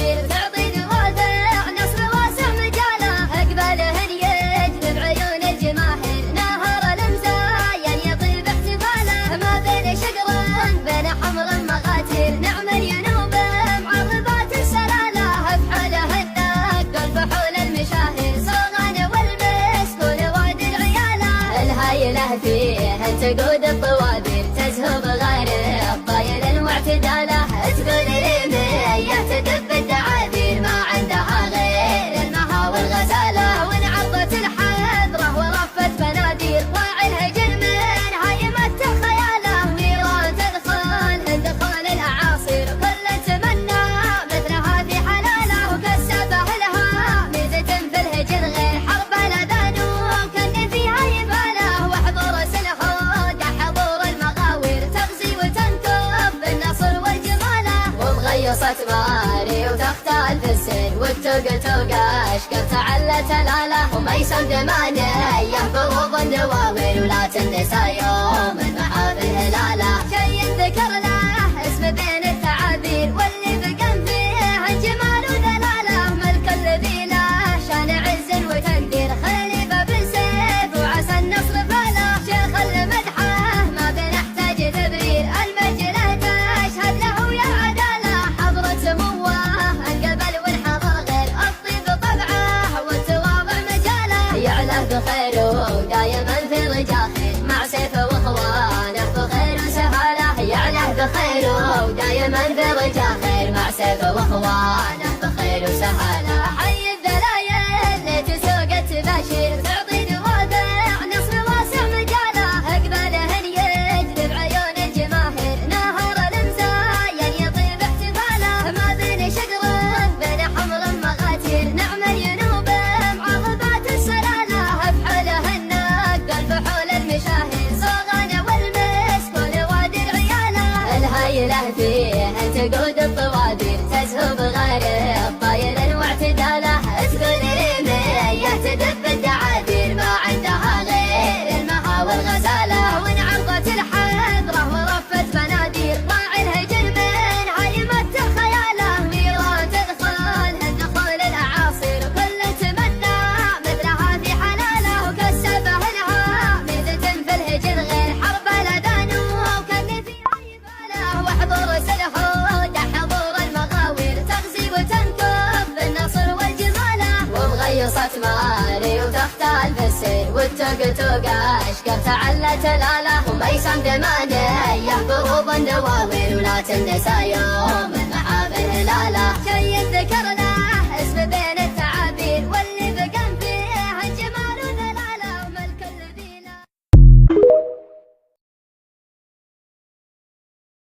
تباشر تعطي دوافع نصر واسع مجاله اقبالهن يجذب عيون الجماهير نهر المزاين يطيب احتفاله ما بين شقر بين حمر مغاتير نعم الينوب معربات السلاله بحالهن نقل فحول المشاهير صوغان والمسكون وادي العياله الهايله فيهن تقود الطوابير تزهب غير الطايل واعتداله تقول لي مية تدب الدعابير ما عندها غير المها والغزاله وانعرضت الحذره ورفت بنادير راعي الهجر من هايمة خياله نيران تدخل دخول الاعاصير كل تمنى مثلها في حلاله وكسبه لها ميزة في الهجر غير حرب الاذان وكان فيها يباله وحضور سلحود حضور المغاوير تغزي وتنكب بالنصر والجماله ومغيصة ماري وتختال في السن والتوق توقع اشكر تعلت الاله وميسم دمانيه بروض النواوير ولا تنسى يوم المحافل هلاله شي ذكر له اسم بين التعابير واللي بقم فيه الجمال ودلاله ملك الذي له شان عز وتقدير خليفه بن سيف وعسى النصر فاله شيخ المدحه ما بنحتاج تبرير المجله تشهد له يا عداله حضرة سموه القبل والحضر غير الطيب طبعه والتواضع مجاله يعلى بخيره دايما في رجاخه مع سيفه واخوانه بخير وسهاله يعلى بخيره دايما في رجاخه مع سيفه واخوانه بخير وسهاله حي الدلايل تسوق التباشير تعطي دوافع نصر واسع مجاله اقبالهن يجذب عيون الجماهير نهر المزاين يطيب احتفاله ما بين شقر بين حمر مغاتير نعم الينوب معربات السلاله بحالهن نقل فحول المشاهير صوغان والمسكون وادي العياله الهايله فيهن تقود الطوابير تزهب غير الطايل واعتداله تقول لي مية تدب الدعابير ما عندها غير المها والغزاله وانعرضت الحذره ورفت بنادير راعي الهجر من هايمة خياله نيران تدخل دخول الاعاصير كل تمنى مثلها في حلاله وكسبه لها ميزة في الهجر غير حرب الاذان وكان فيها يباله وحضور سلحود حضور المغاوير تغزي وتنكب بالنصر والجماله ومغيصة ماري وتختال في السن والتوق توقع اشكر تعلت الاله وميسم دمانيه بروض النواوير ولا تنسى يوم